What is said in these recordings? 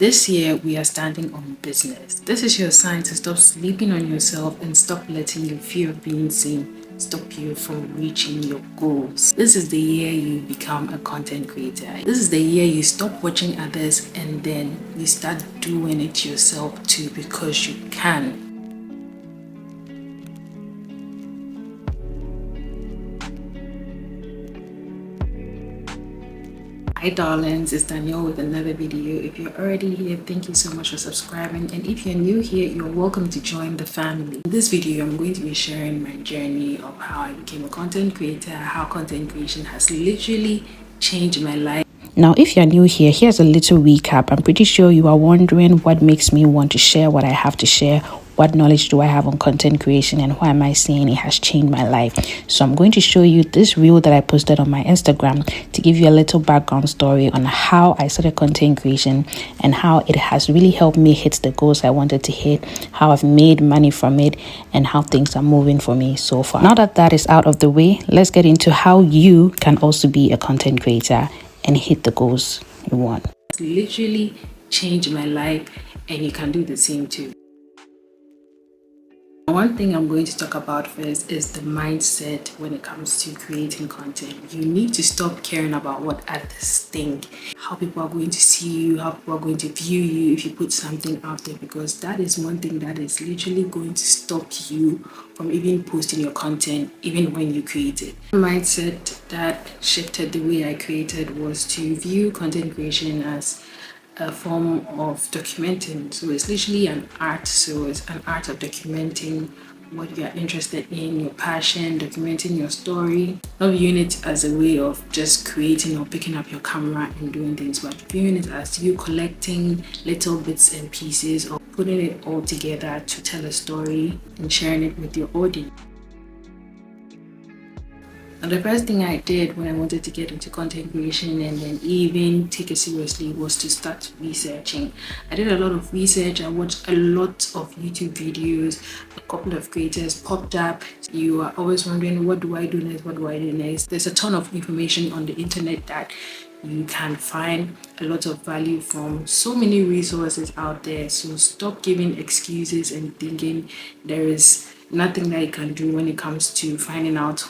This year, we are standing on business. This is your sign to stop sleeping on yourself and stop letting your fear of being seen stop you from reaching your goals. This is the year you become a content creator. This is the year you stop watching others and then you start doing it yourself too because you can. Hi darlings, it's Danielle with another video. If you're already here, thank you so much for subscribing, and if you're new here, you're welcome to join the family. In this video, I'm going to be sharing my journey of how I became a content creator, how content creation has literally changed my life. Now, if you're new here, here's a little recap. I'm pretty sure you are wondering what makes me want to share what I have to share. What knowledge do I have on content creation and why am I saying it has changed my life? So I'm going to show you this reel that I posted on my Instagram to give you a little background story on how I started content creation and how it has really helped me hit the goals I wanted to hit, how I've made money from it, and how things are moving for me so far. Now that that is out of the way, let's get into how you can also be a content creator and hit the goals you want. It's literally changed my life, and you can do the same too. One thing I'm going to talk about first is the mindset when it comes to creating content. You need to stop caring about what others think, how people are going to see you, how people are going to view you if you put something out there, because that is one thing that is literally going to stop you from even posting your content, even when you create it. The mindset that shifted the way I created was to view content creation as a form of documenting. So it's literally an art. So it's an art of documenting what you are interested in, your passion, documenting your story, not viewing it as a way of just creating or picking up your camera and doing things, but viewing it as you collecting little bits and pieces or putting it all together to tell a story and sharing it with your audience. And the first thing I did when I wanted to get into content creation and then even take it seriously was to start researching. I did a lot of research. I watched a lot of YouTube videos. A couple of creators popped up. You are always wondering, what do I do next? What do I do next? There's a ton of information on the internet that you can find a lot of value from. So many resources out there. So stop giving excuses and thinking there is nothing that you can do when it comes to finding out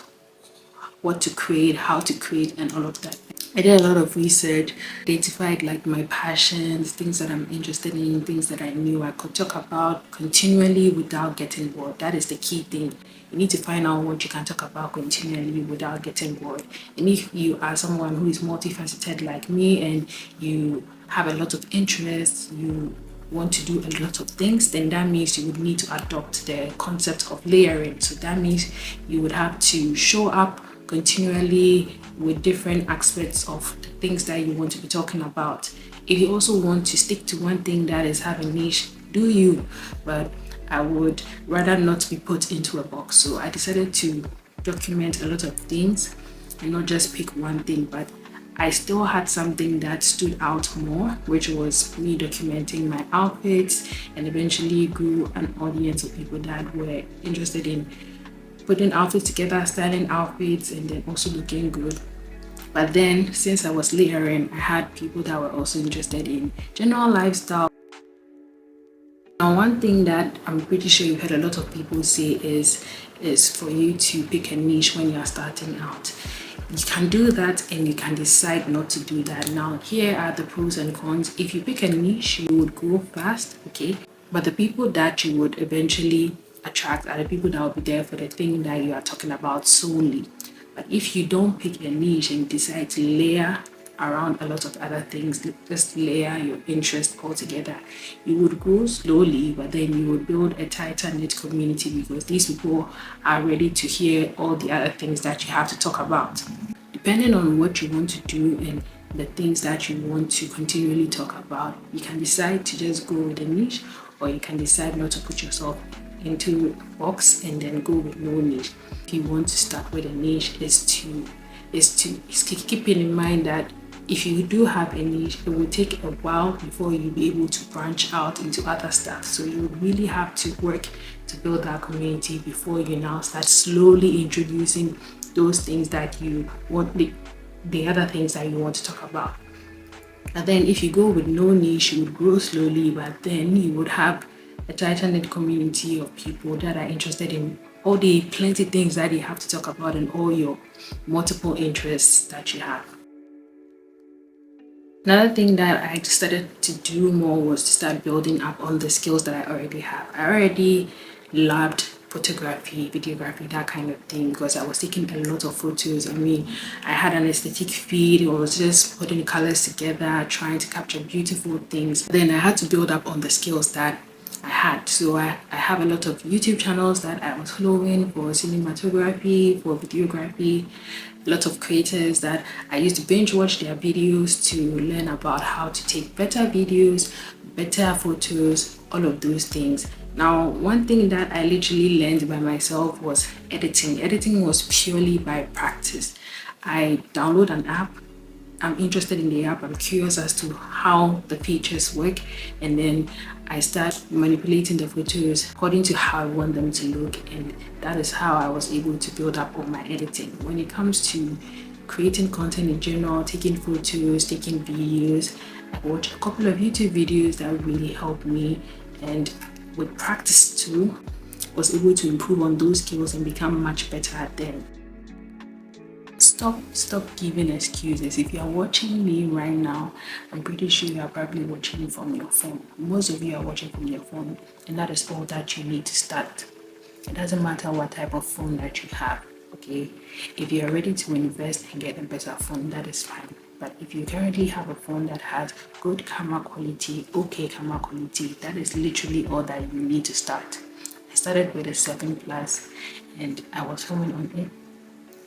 what to create, how to create, and all of that. I did a lot of research, identified like my passions, things that I'm interested in, things that I knew I could talk about continually without getting bored. That is the key thing. You need to find out what you can talk about continually without getting bored. And if you are someone who is multifaceted like me and you have a lot of interests, you want to do a lot of things, then that means you would need to adopt the concept of layering. So that means you would have to show up continually with different aspects of the things that you want to be talking about. If you also want to stick to one thing that is having niche, do you, but I would rather not be put into a box. So I decided to document a lot of things and not just pick one thing, but I still had something that stood out more, which was me documenting my outfits, and eventually grew an audience of people that were interested in putting outfits together, styling outfits, and then also looking good. But then, since I was layering, I had people that were also interested in general lifestyle. Now, one thing that I'm pretty sure you've heard a lot of people say is for you to pick a niche when you're starting out. You can do that and you can decide not to do that. Now, here are the pros and cons. If you pick a niche, you would go fast, okay? But the people that you would eventually attract are the people that will be there for the thing that you are talking about solely. But if you don't pick a niche and decide to layer around a lot of other things, just layer your interest all together, you would grow slowly, but then you would build a tighter knit community because these people are ready to hear all the other things that you have to talk about. Depending on what you want to do and the things that you want to continually talk about, you can decide to just go with a niche, or you can decide not to put yourself into a box and then go with no niche. If you want to start with a niche, is keeping in mind that if you do have a niche, it will take a while before you'll be able to branch out into other stuff. So you really have to work to build that community before you now start slowly introducing those things that you want, the other things that you want to talk about. And then if you go with no niche, you would grow slowly, but then you would have a tight-knit community of people that are interested in all the plenty things that you have to talk about and all your multiple interests that you have. Another thing that I started to do more was to start building up on the skills that I already have. I already loved photography, videography, that kind of thing because I was taking a lot of photos. I mean, I had an aesthetic feed. I was just putting colors together, trying to capture beautiful things. Then I had to build up on the skills that I had. So I have a lot of YouTube channels that I was following for cinematography, for videography, a lot of creators that I used to binge watch their videos to learn about how to take better videos, better photos, all of those things. Now, one thing that I literally learned by myself was editing. Editing was purely by practice. I download an app. I'm interested in the app. I'm curious as to how the features work, and then I start manipulating the photos according to how I want them to look, and that is how I was able to build up on my editing. When it comes to creating content in general, taking photos, taking videos, I watched a couple of YouTube videos that really helped me, and with practice too, was able to improve on those skills and become much better at them. Stop giving excuses. If you are watching me right now, I'm pretty sure you are probably watching from your phone. Most of you are watching from your phone, and that is all that you need to start. It doesn't matter what type of phone that you have, okay? If you are ready to invest and get a better phone, that is fine. But if you currently have a phone that has good camera quality, okay camera quality, that is literally all that you need to start. I started with a 7 Plus and I was filming on it,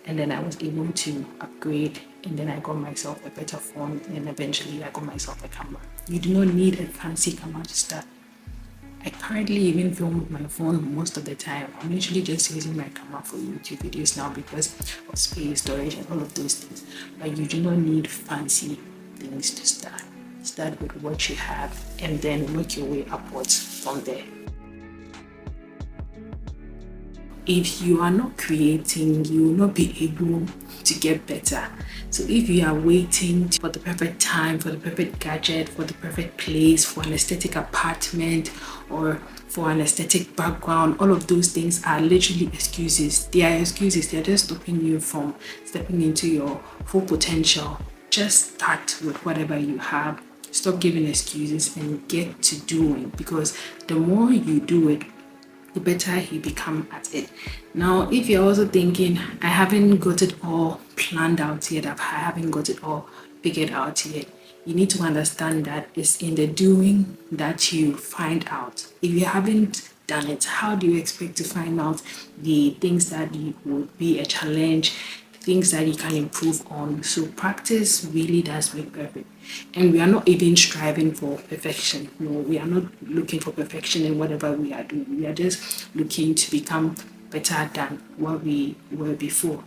and then I was able to upgrade, and then I got myself a better phone, and eventually I got myself a camera. You do not need a fancy camera to start. I currently even film with my phone most of the time. I'm literally just using my camera for YouTube videos now because of space, storage, and all of those things. But you do not need fancy things to start. Start with what you have and then work your way upwards from there. If you are not creating, you will not be able to get better. So if you are waiting for the perfect time, for the perfect gadget, for the perfect place, for an aesthetic apartment, or for an aesthetic background, all of those things are literally excuses. They are excuses. They are just stopping you from stepping into your full potential. Just start with whatever you have. Stop giving excuses and get to doing, because the more you do it, the better you become at it. Now, if you're also thinking, I haven't got it all planned out yet, I haven't got it all figured out yet, you need to understand that it's in the doing that you find out. If you haven't done it, how do you expect to find out the things that would be a challenge, things that you can improve on? So practice really does make perfect. And we are not even striving for perfection. No, we are not looking for perfection in whatever we are doing. We are just looking to become better than what we were before.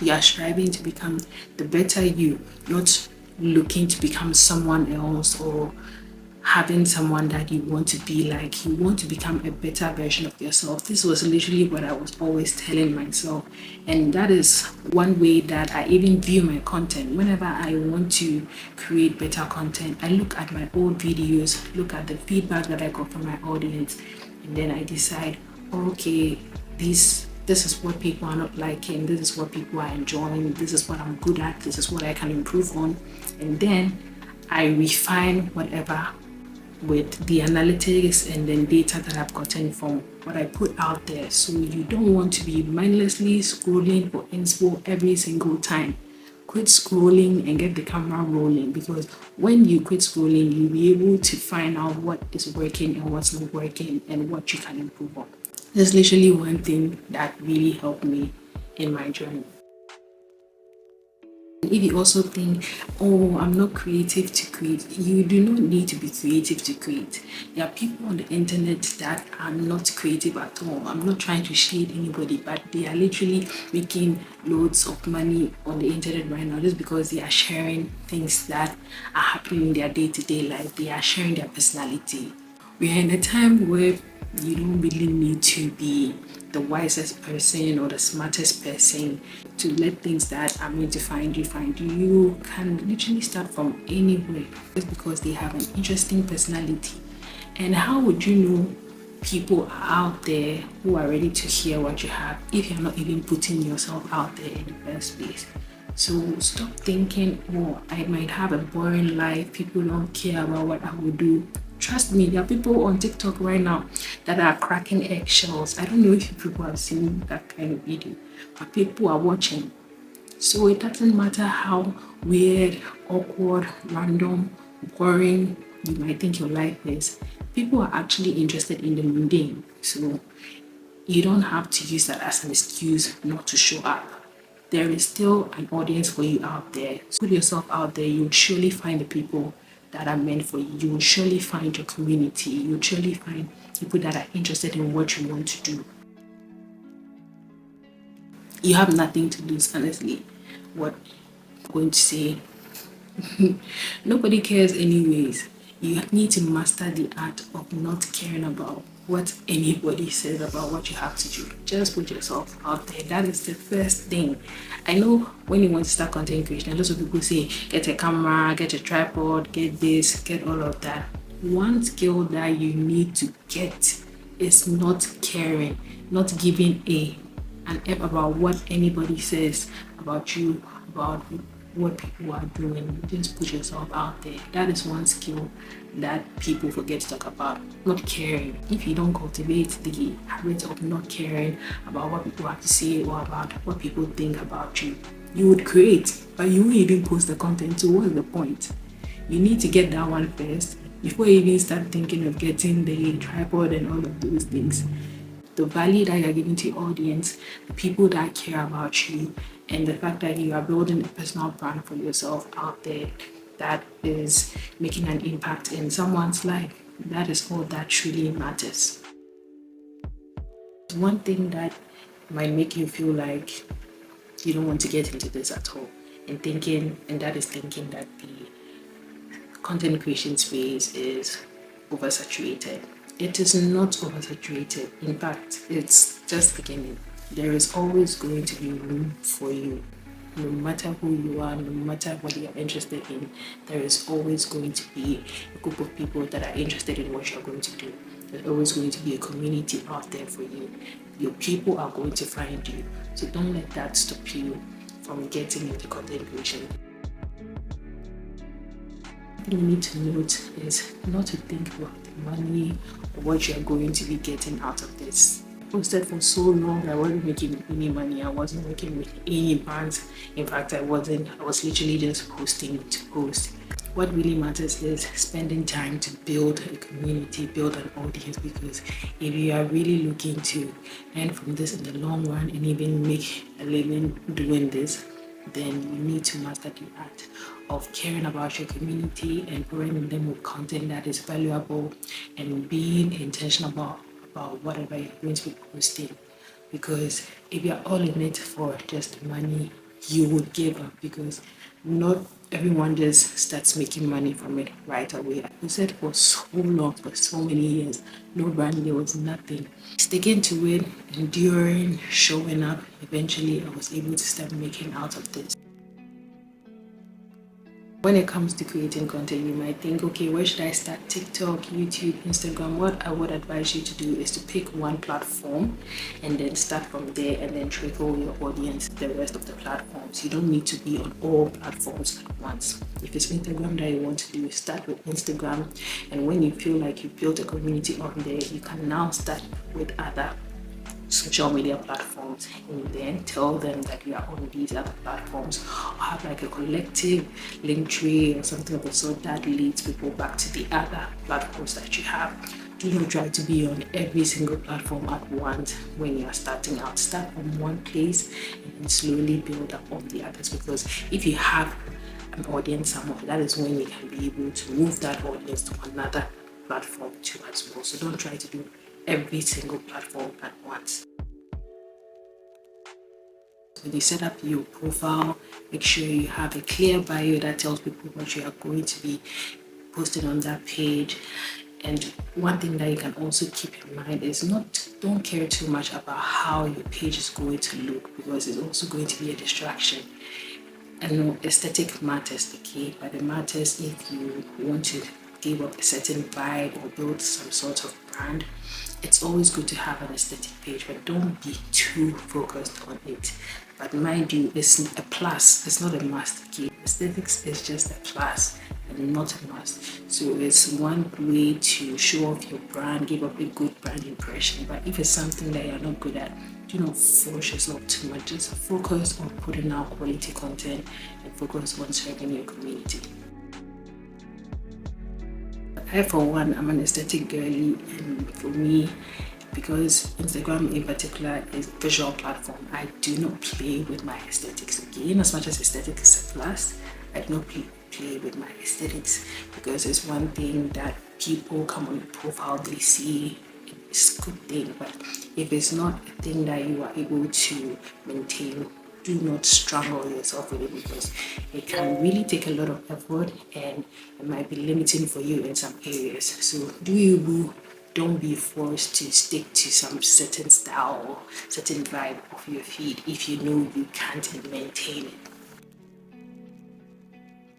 We are striving to become the better you, not looking to become someone else or having someone that you want to be like. You want to become a better version of yourself. This was literally what I was always telling myself, and that is one way that I even view my content. Whenever I want to create better content, I look at my old videos, look at the feedback that I got from my audience, and then I decide, okay, this is what people are not liking, this is what people are enjoying, this is what I'm good at, this is what I can improve on, and then I refine whatever with the analytics and then data that I've gotten from what I put out there. So you don't want to be mindlessly scrolling for inspo every single time. Quit scrolling and get the camera rolling, because when you quit scrolling, you'll be able to find out what is working and what's not working and what you can improve on. There's literally one thing that really helped me in my journey. If you also think, oh, I'm not creative to create, you do not need to be creative to create. There are people on the internet that are not creative at all. I'm not trying to shade anybody, but they are literally making loads of money on the internet right now just because they are sharing things that are happening in their day-to-day life. They are sharing their personality. We are in a time where you don't really need to be the wisest person or the smartest person. to let things that are meant to find you. You can literally start from anywhere just because they have an interesting personality. And how would you know people out there who are ready to hear what you have if you're not even putting yourself out there in the first place? So stop thinking, oh, I might have a boring life, people don't care about what I will do. Trust me, there are people on TikTok right now that are cracking eggshells. I don't know if people have seen that kind of video, but people are watching. So it doesn't matter how weird, awkward, random, boring you might think your life is. People are actually interested in the mundane. So you don't have to use that as an excuse not to show up. There is still an audience for you out there. So put yourself out there, you'll surely find the people that are meant for you. You will surely find your community. You'll surely find people that are interested in what you want to do. You have nothing to lose, honestly. What I'm going to say, nobody cares anyways. You need to master the art of not caring about what anybody says about what you have to do. Just put yourself out there. That is the first thing. I know when you want to start content creation, lots of people say, get a camera, get a tripod, get this, get all of that. One skill that you need to get is not caring, not giving an F about what anybody says about you, about what people are doing. Just put yourself out there. That is one skill that people forget to talk about. Not caring. If you don't cultivate the habit of not caring about what people have to say or about what people think about you, you would create, but you won't even post the content. So what's the point? You need to get that one first before you even start thinking of getting the tripod and all of those things. The value that you're giving to your audience, the people that care about you, and the fact that you are building a personal brand for yourself out there that is making an impact in someone's life. That is all that truly matters. One thing that might make you feel like you don't want to get into this at all, and that is thinking that the content creation space is oversaturated. It is not oversaturated. In fact, it's just beginning. There is always going to be room for you. No matter who you are, no matter what you're interested in, there is always going to be a group of people that are interested in what you're going to do. There's always going to be a community out there for you. Your people are going to find you. So don't let that stop you from getting into content creation. You need to note is not to think about the money or what you're going to be getting out of this. I posted for so long, I wasn't making any money. I wasn't working with any brands. In fact, I was literally just posting to post. What really matters is spending time to build a community, build an audience, because if you are really looking to earn from this in the long run and even make a living doing this, then you need to master the art of caring about your community and providing them with content that is valuable and being intentional about whatever you're going to be posting. Because if you're all in it for just money, you would give up, because not everyone just starts making money from it right away. I posted for so long, for so many years, no brand, there was nothing. Sticking to it, enduring, showing up, eventually I was able to start making out of this. When it comes to creating content, you might think, okay, where should I start? TikTok, YouTube, Instagram. What I would advise you to do is to pick one platform and then start from there and then trickle your audience to the rest of the platforms. You don't need to be on all platforms at once. If it's Instagram that you want to do, start with Instagram. And when you feel like you've built a community on there, you can now start with other social media platforms and then tell them that you are on these other platforms, or have like a collective link tree or something of the sort that leads people back to the other platforms that you have. Do not try to be on every single platform at once when you are starting out. Start from one place and then slowly build up on the others, because if you have an audience somewhere, that is when you can be able to move that audience to another platform too as well. So don't try to do every single platform at once. When you set up your profile, make sure you have a clear bio that tells people what you are going to be posting on that page. And one thing that you can also keep in mind is don't care too much about how your page is going to look, because it's also going to be a distraction. I know aesthetic matters, okay, but it matters if you want to give up a certain vibe or build some sort of brand. It's always good to have an aesthetic page, but don't be too focused on it. But mind you, it's a plus, it's not a must. Okay? Aesthetics is just a plus and not a must. So it's one way to show off your brand, give up a good brand impression. But if it's something that you're not good at, do not force yourself too much. Just focus on putting out quality content and focus on serving your community. I, for one, I'm an aesthetic girly, and for me, because Instagram in particular is a visual platform, I do not play with my aesthetics. Okay, in as much as aesthetics is a plus, I do not play with my aesthetics, because it's one thing that people come on your profile, they see it's a good thing, but if it's not a thing that you are able to maintain, do not strangle yourself with it, because it can really take a lot of effort and it might be limiting for you in some areas. So do you boo? Don't be forced to stick to some certain style or certain vibe of your feed if you know you can't maintain it.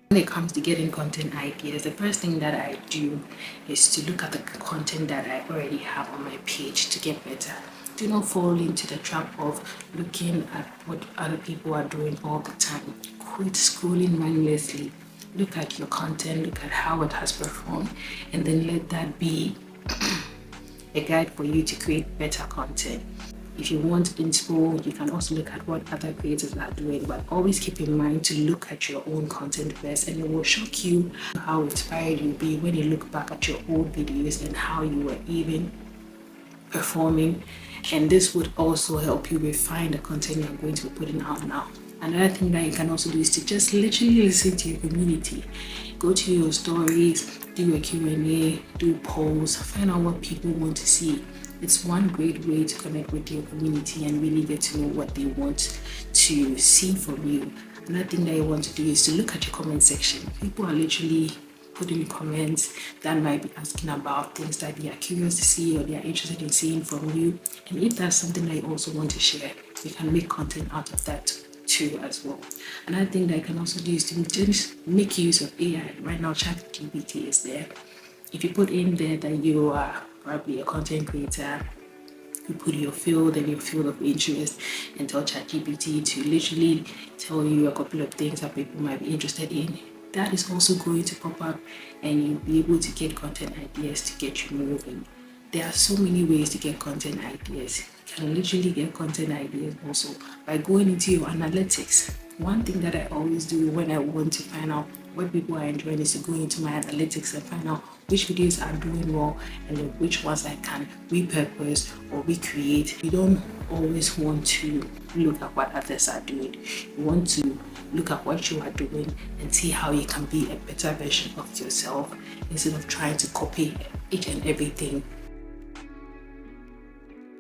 When it comes to getting content ideas, the first thing that I do is to look at the content that I already have on my page to get better. Do not fall into the trap of looking at what other people are doing all the time. Quit scrolling mindlessly. Look at your content, look at how it has performed, and then let that be a guide for you to create better content. If you want inspo, you can also look at what other creators are doing, but always keep in mind to look at your own content first, and it will shock you how inspired you'll be when you look back at your old videos and how you were even performing. And this would also help you refine the content you're going to be putting out now. Another thing that you can also do is to just literally listen to your community. Go to your stories, do a Q&A, do polls, find out what people want to see. It's one great way to connect with your community and really get to know what they want to see from you. Another thing that you want to do is to look at your comment section. People are literally putting comments that might be asking about things that they are curious to see or they are interested in seeing from you. And if that's something that you also want to share, you can make content out of that too as well. Another thing that I can also do is to just make use of AI. Right now, ChatGPT is there. If you put in there that you are probably a content creator, you put your field and your field of interest and tell ChatGPT to literally tell you a couple of things that people might be interested in. That is also going to pop up and you'll be able to get content ideas to get you moving. There are so many ways to get content ideas. You can literally get content ideas also by going into your analytics. One thing that I always do when I want to find out what people are enjoying is to go into my analytics and find out which videos are doing well and then which ones I can repurpose or recreate. You don't always want to look at what others are doing. You want to look at what you are doing and see how you can be a better version of yourself instead of trying to copy each and everything.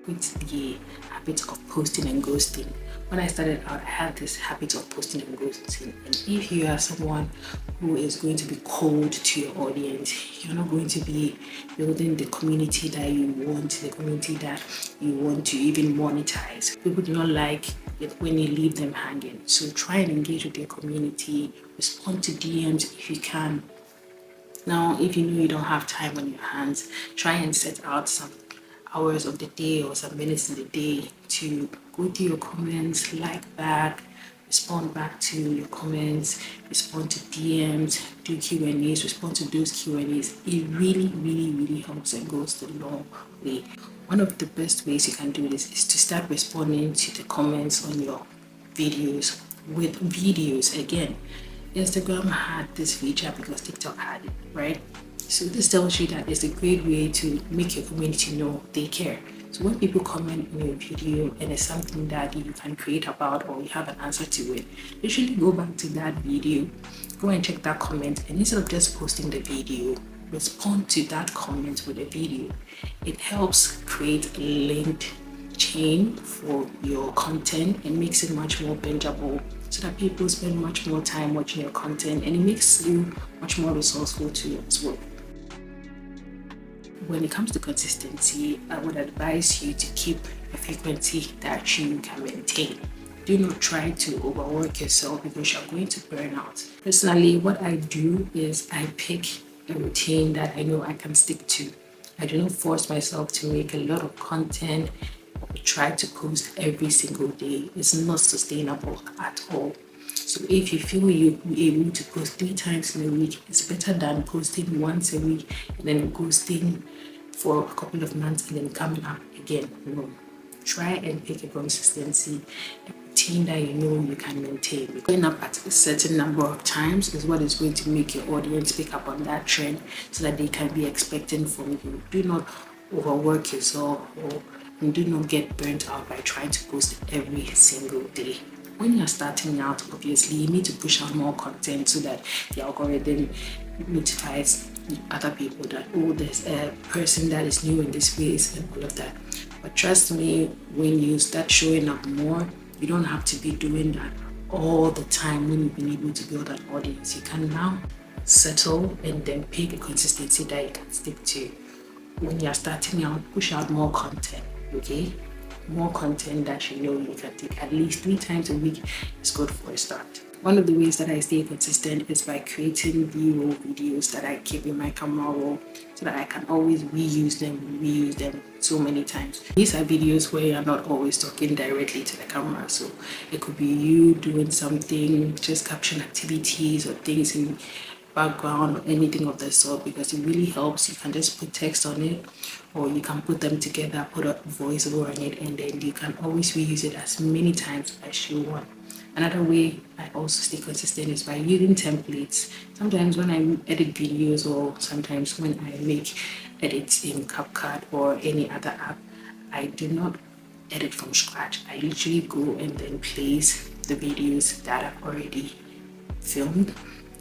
With the habit of posting and ghosting. When I started out, I had this habit of posting and ghosting. And if you are someone who is going to be cold to your audience, you're not going to be building the community that you want, the community that you want to even monetize. People do not like it when you leave them hanging. So try and engage with your community, respond to DMs if you can. Now, if you know you don't have time on your hands, try and set out some hours of the day or some minutes in the day to go through your comments, like back, respond back to your comments, respond to DMs, do Q&As, respond to those Q&As. It really helps and goes the long way. One of the best ways you can do this is to start responding to the comments on your videos with videos. Again, Instagram had this feature because TikTok had it, right? So this tells you that it's a great way to make your community know they care. So when people comment on your video and it's something that you can create about or you have an answer to it, usually go back to that video, go and check that comment, and instead of just posting the video, respond to that comment with a video. It helps create a linked chain for your content and makes it much more bingeable so that people spend much more time watching your content, and it makes you much more resourceful too as well. when it comes to consistency, I would advise you to keep a frequency that you can maintain. Do not try to overwork yourself because you're going to burn out. Personally, what I do is I pick a routine that I know I can stick to. I do not force myself to make a lot of content or try to post every single day. It's not sustainable at all. So if you feel you'll be able to post 3 times in a week, it's better than posting once a week and then ghosting for a couple of months and then coming up again. No. Try and pick a consistency, a routine that you know you can maintain. Going up at a certain number of times is what is going to make your audience pick up on that trend so that they can be expecting from you. Do not overwork yourself or do not get burnt out by trying to post every single day. When you're starting out, obviously, you need to push out more content so that the algorithm notifies other people that, oh, there's a person that is new in this space and all of that. But trust me, when you start showing up more, you don't have to be doing that all the time when you've been able to build an audience. You can now settle and then pick a consistency that you can stick to. When you're starting out, push out more content, okay? More content that you know you can take at least 3 times a week is good for a start. One of the ways that I stay consistent is by creating B-roll videos that I keep in my camera roll so that I can always reuse them so many times. These are videos where you're not always talking directly to the camera, so it could be you doing something, just caption activities or things in background or anything of the sort, because it really helps. You can just put text on it or you can put them together, put a voiceover on it, and then you can always reuse it as many times as you want. Another way I also stay consistent is by using templates. Sometimes when I edit videos or sometimes when I make edits in CapCut or any other app, I do not edit from scratch. I literally go and then place the videos that I've already filmed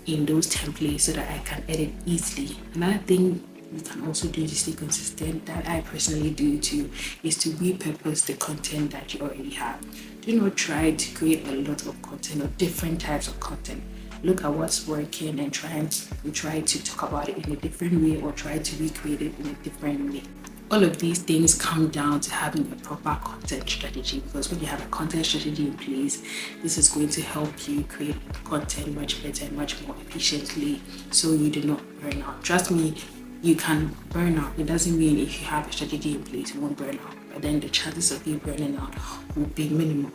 in those templates so that I can edit easily. Another thing you can also do to stay consistent that I personally do too is to repurpose the content that you already have. Do not try to create a lot of content or different types of content. Look at what's working and try to talk about it in a different way or try to recreate it in a different way. All of these things come down to having a proper content strategy, because when you have a content strategy in place, this is going to help you create content much better and much more efficiently so you do not burn out. Trust me, you can burn out. It doesn't mean if you have a strategy in place, you won't burn out, but then the chances of you burning out will be minimal.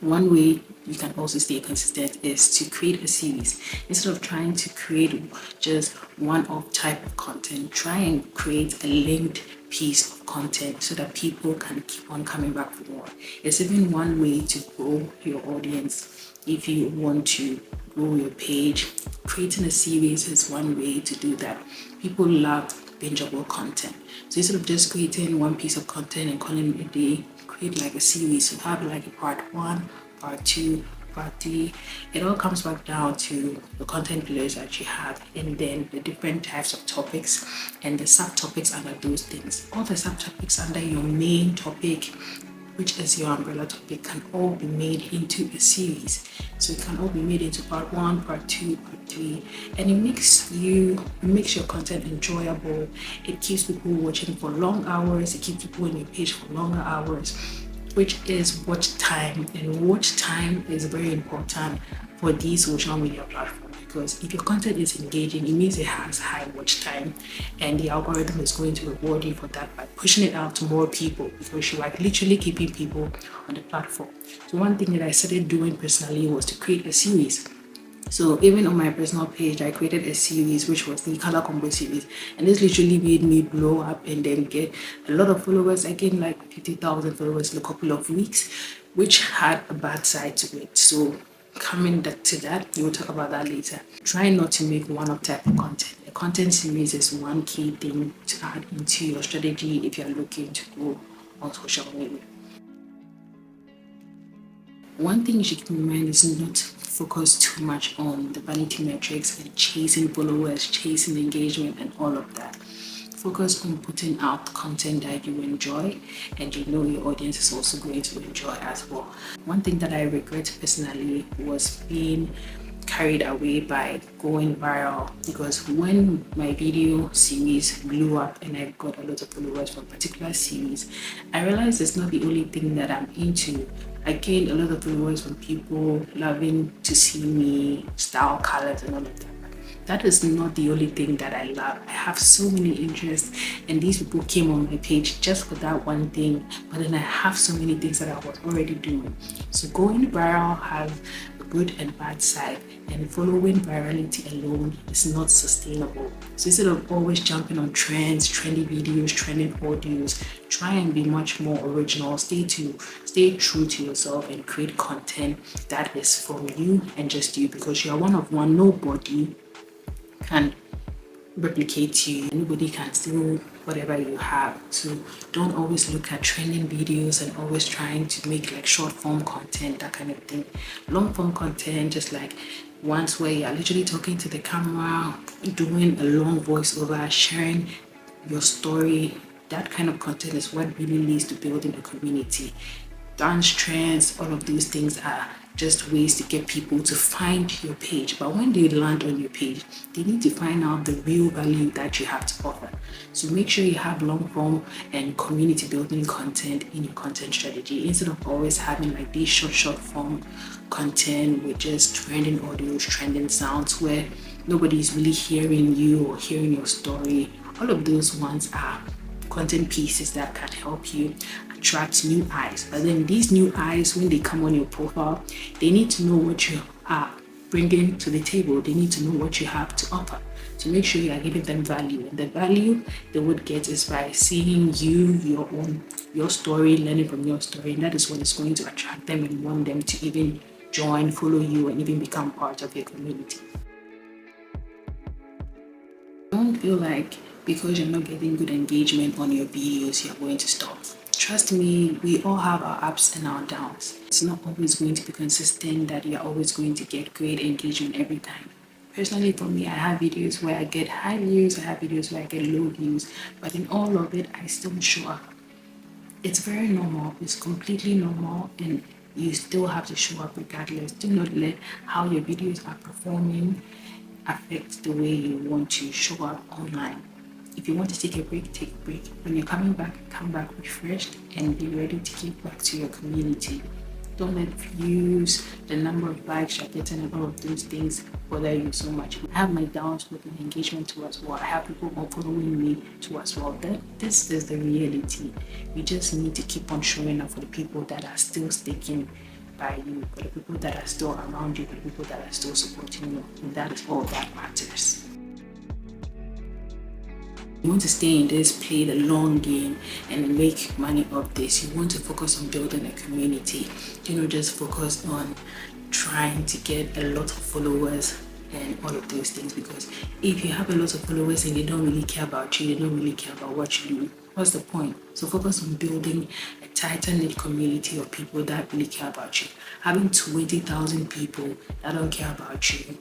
One way you can also stay consistent is to create a series. Instead of trying to create just one-off type of content, try and create a linked piece of content so that people can keep on coming back for more. It's even one way to grow your audience. If you want to grow your page, creating a series is one way to do that. People love bingeable content. So instead of just creating one piece of content and calling it a day, create like a series. So have like a part 1, part 2, part 3. It all comes back down to the content pillars that you have and then the different types of topics and the subtopics under those things. All the subtopics under your main topic, which is your umbrella topic, can all be made into a series. So it can all be made into part 1, part 2, part 3, and it makes your content enjoyable. It keeps people watching for long hours. It keeps people on your page for longer hours, which is watch time. And watch time is very important for these social media platforms, because if your content is engaging, it means it has high watch time, and the algorithm is going to reward you for that by pushing it out to more people, because you are literally keeping people on the platform. So one thing that I started doing personally was to create a series. So even on my personal page, I created a series which was the color combo series, and this literally made me blow up and then get a lot of followers. I gained like 50,000 followers in a couple of weeks, which had a bad side to it. So coming to that, we'll talk about that later. Try not to make one-off type of content. A content series is one key thing to add into your strategy if you're looking to go on social media. One thing you should keep in mind is not focus too much on the vanity metrics and chasing followers, chasing engagement and all of that. Focus on putting out content that you enjoy and you know your audience is also going to enjoy as well. One thing that I regret personally was being carried away by going viral, because when my video series blew up and I got a lot of followers from a particular series, I realized it's not the only thing that I'm into. I gained a lot of followers from people loving to see me style colors and all of that. That is not the only thing that I love. I have so many interests, and these people came on my page just for that one thing. But then I have so many things that I was already doing. So going viral has a good and bad side, and following virality alone is not sustainable. So instead of always jumping on trends, trendy videos, trending audios, try and be much more original. Stay true to yourself and create content that is from you and just you, because you are one of one. Nobody can replicate you. Anybody can steal whatever you have. So don't always look at trending videos and always trying to make like short form content, that kind of thing. Long form content, just like ones where you're literally talking to the camera, doing a long voiceover, sharing your story. That kind of content is what really leads to building a community. Dance trends, all of those things are just ways to get people to find your page. But when they land on your page, they need to find out the real value that you have to offer. So make sure you have long form and community building content in your content strategy, instead of always having like these short form content with just trending audios, trending sounds where nobody's really hearing you or hearing your story. All of those ones are content pieces that can help you attract new eyes. But then these new eyes, when they come on your profile, they need to know what you are bringing to the table. They need to know what you have to offer. So make sure you are giving them value. And the value they would get is by seeing you, your story, learning from your story. And that is what is going to attract them and want them to even join, follow you, and even become part of your community. Don't feel like because you're not getting good engagement on your videos, you're going to stop. Trust me, we all have our ups and our downs. It's not always going to be consistent that you're always going to get great engagement every time. Personally, for me, I have videos where I get high views, I have videos where I get low views, but in all of it, I still show up. It's very normal, it's completely normal, and you still have to show up regardless. Do not let how your videos are performing affect the way you want to show up online. If you want to take a break, take a break. When you're coming back, come back refreshed and be ready to give back to your community. Don't let views, the number of likes you're getting, and all of those things bother you so much. I have my downs with my engagement too as well. I have people following me too as well. This is the reality. You just need to keep on showing up for the people that are still sticking by you, for the people that are still around you, for the people that are still supporting you. And that is all that matters. You want to stay in this, play the long game and make money of this. You want to focus on building a community. Do not just focus on trying to get a lot of followers and all of those things, because if you have a lot of followers and they don't really care about you, they don't really care about what you do, what's the point? So focus on building a tighter knit community of people that really care about you. Having 20,000 people that don't care about you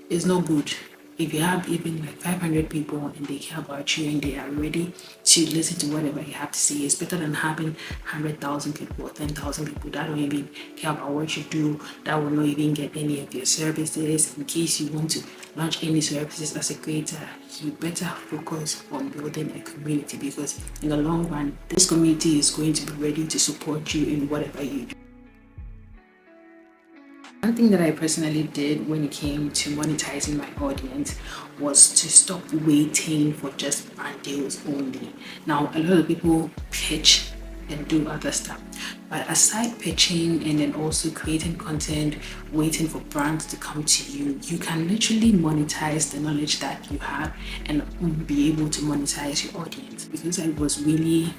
is not good. If you have even like 500 people and they care about you and they are ready to listen to whatever you have to say, it's better than having 100,000 people or 10,000 people that don't even care about what you do, that will not even get any of your services. In case you want to launch any services as a creator, you better focus on building a community, because in the long run, this community is going to be ready to support you in whatever you do. One thing that I personally did when it came to monetizing my audience was to stop waiting for just brand deals only. Now, a lot of people pitch and do other stuff, but aside pitching and then also creating content, waiting for brands to come to you, you can literally monetize the knowledge that you have and be able to monetize your audience. Because I was really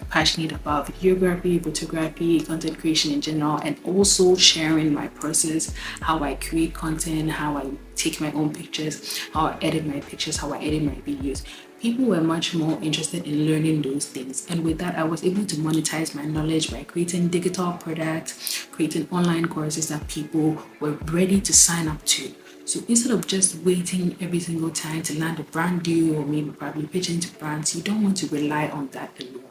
passionate about videography, photography, content creation in general, and also sharing my process, how I create content, how I take my own pictures, how I edit my pictures, how I edit my videos. People were much more interested in learning those things. And with that, I was able to monetize my knowledge by creating digital products, creating online courses that people were ready to sign up to. So instead of just waiting every single time to land a brand deal or maybe probably pitching to brands, you don't want to rely on that alone.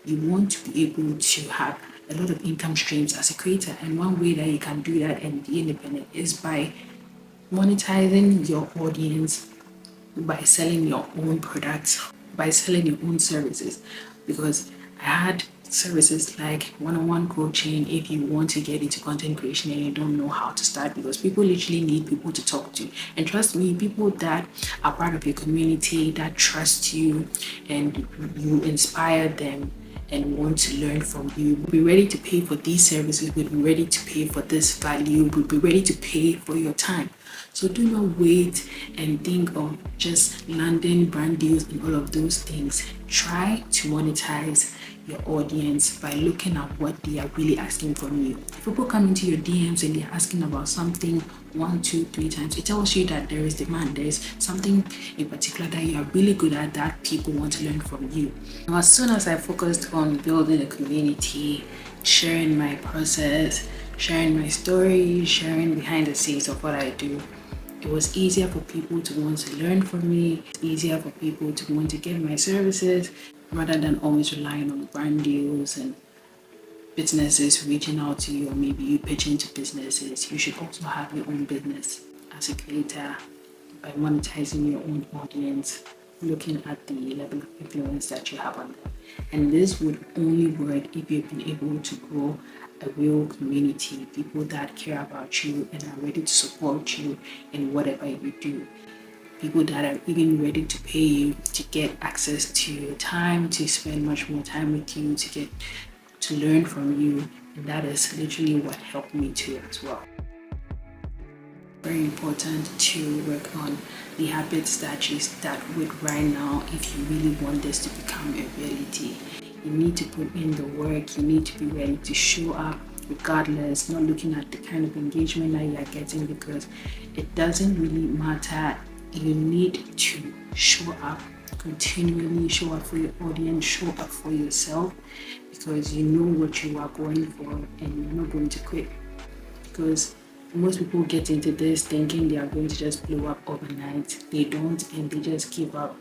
You want to be able to have a lot of income streams as a creator. And one way that you can do that and be independent is by monetizing your audience by selling your own products, by selling your own services. Because I had services like one-on-one coaching if you want to get into content creation and you don't know how to start, because people literally need people to talk to. And trust me, people that are part of your community, that trust you and you inspire them and want to learn from you, will be ready to pay for these services, will be ready to pay for this value, will be ready to pay for your time. So do not wait and think of just landing brand deals and all of those things. Try to monetize your audience by looking at what they are really asking from you. If people come into your DMs and they're asking about something 1, 2, 3 times, it tells you that there is demand. There is something in particular that you are really good at that people want to learn from you. Now, as soon as I focused on building a community, sharing my process, sharing my story, sharing behind the scenes of what I do, it was easier for people to want to learn from me, easier for people to want to get my services, rather than always relying on brand deals and businesses reaching out to you, or maybe you pitching to businesses. You should also have your own business as a creator by monetizing your own audience, looking at the level of influence that you have on them. And this would only work if you've been able to grow a real community, people that care about you and are ready to support you in whatever you do. People that are even ready to pay you to get access to your time, to spend much more time with you, to learn from you. And that is literally what helped me too as well. Very important to work on the habits that you start with right now if you really want this to become a reality. You need to put in the work, you need to be ready to show up regardless, not looking at the kind of engagement that you are getting, because it doesn't really matter. You need to show up continually, show up for your audience, show up for yourself, because you know what you are going for and you're not going to quit. Because most people get into this thinking they are going to just blow up overnight. They don't, and they just give up.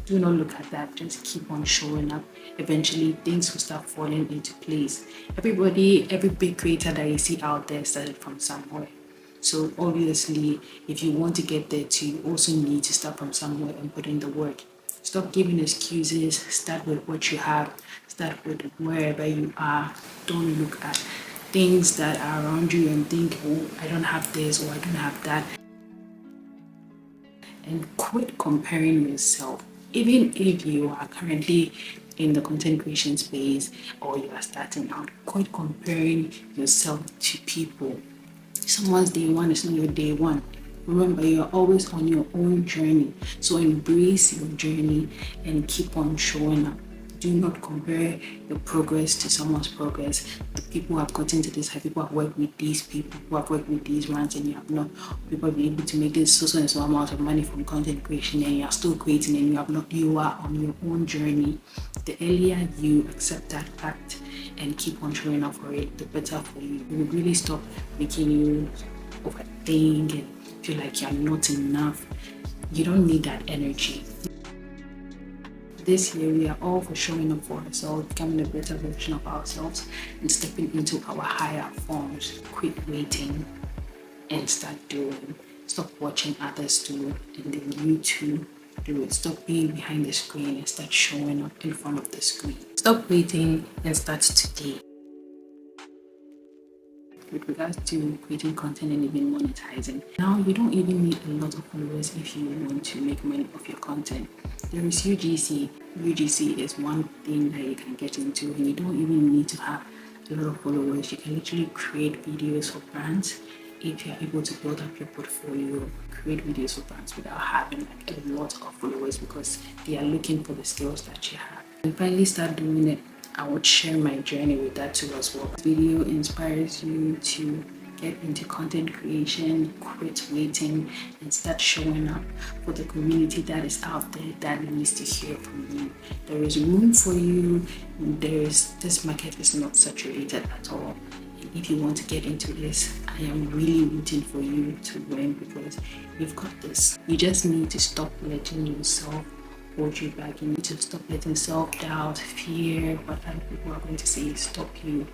Do not look at that. Just keep on showing up. Eventually, things will start falling into place. Every big creator that you see out there started from somewhere. So obviously, if you want to get there too, you also need to start from somewhere and put in the work. Stop giving excuses. Start with what you have. Start with wherever you are. Don't look at things that are around you and think, oh, I don't have this or I don't have that. And quit comparing yourself. Even if you are currently in the content creation space or you are starting out, quit comparing yourself to people. Someone's day one is not your day one. Remember, you're always on your own journey. So embrace your journey and keep on showing up. Do not compare your progress to someone's progress. The people who have gotten to this high, people have worked with these people, who have worked with these brands, and you have not. People have been able to make this so and so amount of money from content creation, and you are still creating, and you have not. You are on your own journey. The earlier you accept that fact and keep on showing up for it, the better for you. It will really stop making you overthink and feel like you're not enough. You don't need that energy. This year, we are all for showing up for ourselves, becoming a better version of ourselves, and stepping into our higher forms. Quit waiting and start doing. Stop watching others do, and then you too do it. Stop being behind the screen and start showing up in front of the screen. Stop waiting and start today. With regards to creating content and even monetizing, now you don't even need a lot of followers if you want to make money off your content. There is UGC. UGC is one thing that you can get into, and you don't even need to have a lot of followers. You can literally create videos for brands. If you're able to build up your portfolio, create videos for brands without having like a lot of followers, because they are looking for the skills that you have. And finally start doing it. I would share my journey with that too as well. This video inspires you to get into content creation, quit waiting, and start showing up for the community that is out there that needs to hear from you. There is room for you. This market is not saturated at all. And if you want to get into this, I am really rooting for you to win, because you've got this. You just need to stop letting yourself hold you back. You need to stop letting self-doubt, fear, what other people are going to say stop you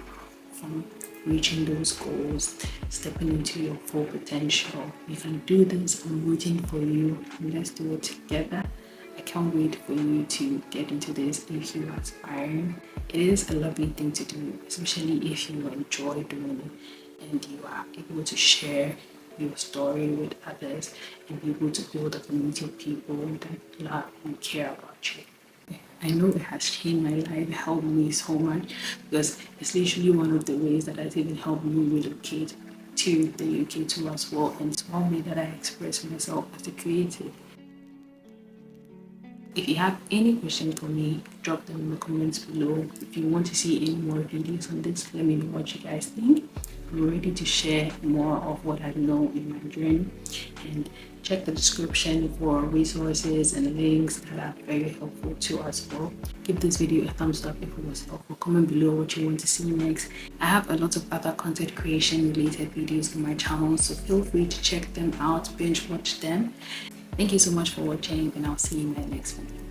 from reaching those goals, stepping into your full potential. You can do this. I'm rooting for you. Let's do it together. I can't wait for you to get into this if you are aspiring. It is a lovely thing to do, especially if you enjoy doing it and you are able to share your story with others and be able to build a community of people that love and care about you. I know it has changed my life, helped me so much because it's literally one of the ways that has even helped me relocate to the UK too as well. And it's one way that I express myself as a creative. If you have any questions for me, drop them in the comments below. If you want to see any more videos on this, let me know what you guys think. I'm ready to share more of what I know in my journey, and check the description for resources and links that are very helpful to us all. Give this video a thumbs up if it was helpful. Comment below what you want to see next. I have a lot of other content creation related videos on my channel, so feel free to check them out, binge watch them. Thank you so much for watching, and I'll see you in my next one.